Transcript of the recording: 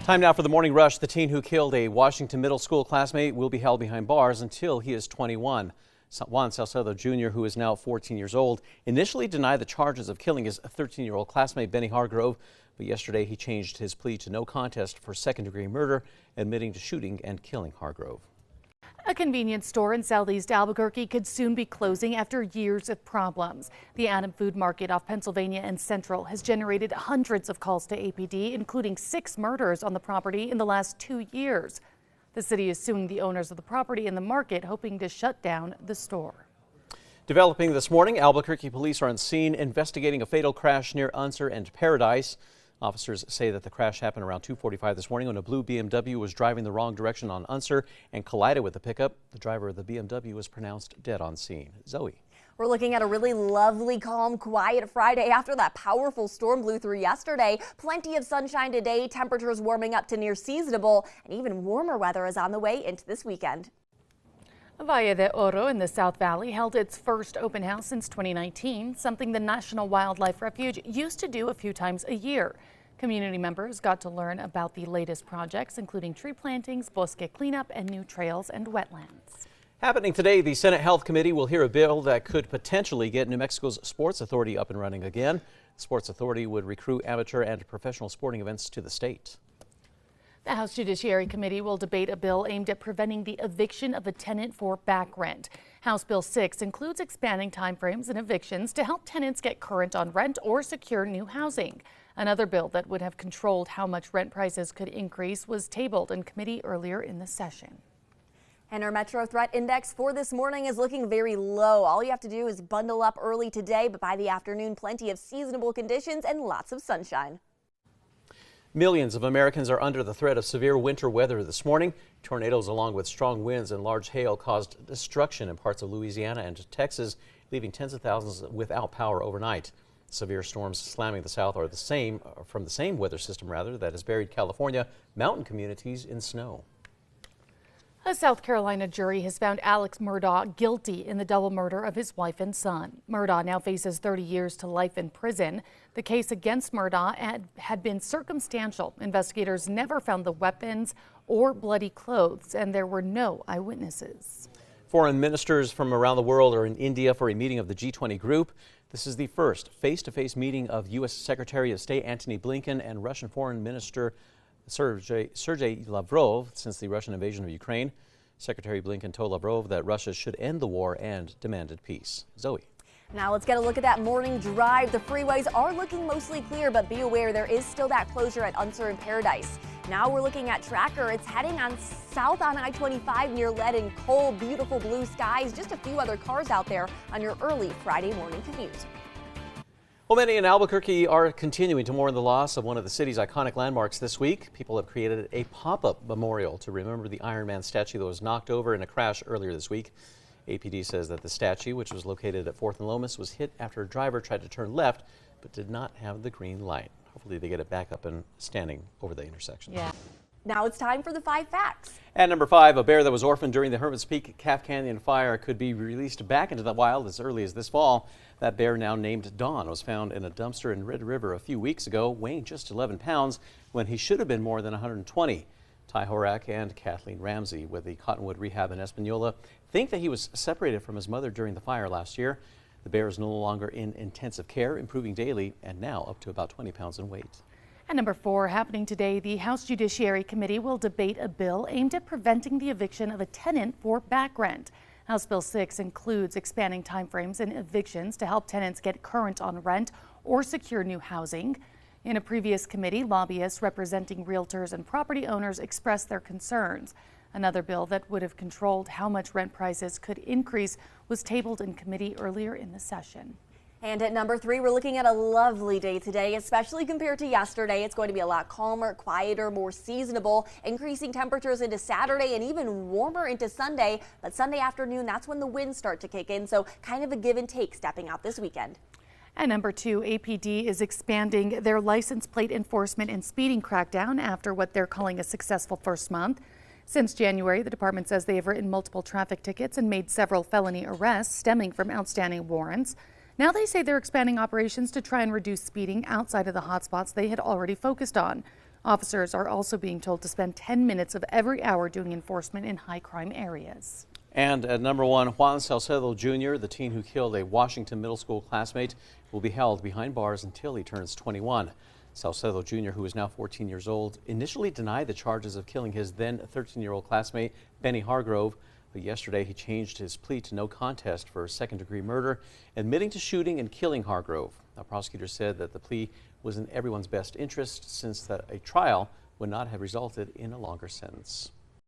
Time now for the morning rush. The teen who killed a Washington middle school classmate will be held behind bars until he is 21. Juan Salcedo Jr., who is now 14 years old, initially denied the charges of killing his 13-year-old classmate Benny Hargrove, but yesterday he changed his plea to no contest for second-degree murder, admitting to shooting and killing Hargrove. A convenience store in southeast Albuquerque could soon be closing after years of problems. The Adam Food Market off Pennsylvania and Central has generated hundreds of calls to APD, including 6 murders on the property in the last 2 years. The city is suing the owners of the property and the market, hoping to shut down the store. Developing this morning, Albuquerque police are on scene investigating a fatal crash near Unser and Paradise. Officers say that the crash happened around 2:45 this morning when a blue BMW was driving the wrong direction on Unser and collided with the pickup. The driver of the BMW was pronounced dead on scene. Zoe. We're looking at a really lovely, calm, quiet Friday after that powerful storm blew through yesterday. Plenty of sunshine today, temperatures warming up to near seasonable, and even warmer weather is on the way into this weekend. Valle de Oro in the South Valley held its first open house since 2019, something the National Wildlife Refuge used to do a few times a year. Community members got to learn about the latest projects, including tree plantings, bosque cleanup, and new trails and wetlands. Happening today, the Senate Health Committee will hear a bill that could potentially get New Mexico's Sports Authority up and running again. The Sports Authority would recruit amateur and professional sporting events to the state. The House Judiciary Committee will debate a bill aimed at preventing the eviction of a tenant for back rent. House Bill 6 includes expanding timeframes and evictions to help tenants get current on rent or secure new housing. Another bill that would have controlled how much rent prices could increase was tabled in committee earlier in the session. And our Metro Threat Index for this morning is looking very low. All you have to do is bundle up early today, but by the afternoon, plenty of seasonable conditions and lots of sunshine. Millions of Americans are under the threat of severe winter weather this morning. Tornadoes along with strong winds and large hail caused destruction in parts of Louisiana and Texas, leaving tens of thousands without power overnight. Severe storms slamming the south are from the same weather system that has buried California mountain communities in snow. A South Carolina jury has found Alex Murdaugh guilty in the double murder of his wife and son. Murdaugh now faces 30 years to life in prison. The case against Murdaugh had been circumstantial. Investigators never found the weapons or bloody clothes, and there were no eyewitnesses. Foreign ministers from around the world are in India for a meeting of the G20 group. This is the first face-to-face meeting of U.S. Secretary of State Antony Blinken and Russian Foreign Minister Sergei Lavrov since the Russian invasion of Ukraine. Secretary Blinken told Lavrov that Russia should end the war and demanded peace. Zoe. Now let's get a look at that morning drive. The freeways are looking mostly clear, but be aware there is still that closure at Unser and Paradise. Now we're looking at Tracker. It's heading on south on I-25 near Lead and Coal. Beautiful blue skies. Just a few other cars out there on your early Friday morning commute. Well, many in Albuquerque are continuing to mourn the loss of one of the city's iconic landmarks this week. People have created a pop-up memorial to remember the Iron Man statue that was knocked over in a crash earlier this week. APD says that the statue, which was located at 4th and Lomas, was hit after a driver tried to turn left but did not have the green light. Hopefully they get it back up and standing over the intersection. Yeah. Now it's time for the 5 facts. At number 5, a bear that was orphaned during the Hermit's Peak Calf Canyon fire could be released back into the wild as early as this fall. That bear, now named Dawn, was found in a dumpster in Red River a few weeks ago, weighing just 11 pounds when he should have been more than 120. Ty Horak and Kathleen Ramsey with the Cottonwood Rehab in Espanola think that he was separated from his mother during the fire last year. The bear is no longer in intensive care, improving daily, and now up to about 20 pounds in weight. At number 4, happening today, the House Judiciary Committee will debate a bill aimed at preventing the eviction of a tenant for back rent. House Bill 6 includes expanding timeframes and evictions to help tenants get current on rent or secure new housing. In a previous committee, lobbyists representing realtors and property owners expressed their concerns. Another bill that would have controlled how much rent prices could increase was tabled in committee earlier in the session. And at number 3, we're looking at a lovely day today, especially compared to yesterday. It's going to be a lot calmer, quieter, more seasonable, increasing temperatures into Saturday and even warmer into Sunday. But Sunday afternoon, that's when the winds start to kick in. So kind of a give and take stepping out this weekend. At number 2, APD is expanding their license plate enforcement and speeding crackdown after what they're calling a successful first month. Since January, the department says they have written multiple traffic tickets and made several felony arrests stemming from outstanding warrants. Now they say they're expanding operations to try and reduce speeding outside of the hotspots they had already focused on. Officers are also being told to spend 10 minutes of every hour doing enforcement in high crime areas. And at number 1, Juan Salcedo Jr., the teen who killed a Washington middle school classmate, will be held behind bars until he turns 21. Salcedo Jr., who is now 14 years old, initially denied the charges of killing his then 13-year-old classmate, Benny Hargrove. But yesterday he changed his plea to no contest for second-degree murder, admitting to shooting and killing Hargrove. Now, prosecutors said that the plea was in everyone's best interest since that a trial would not have resulted in a longer sentence.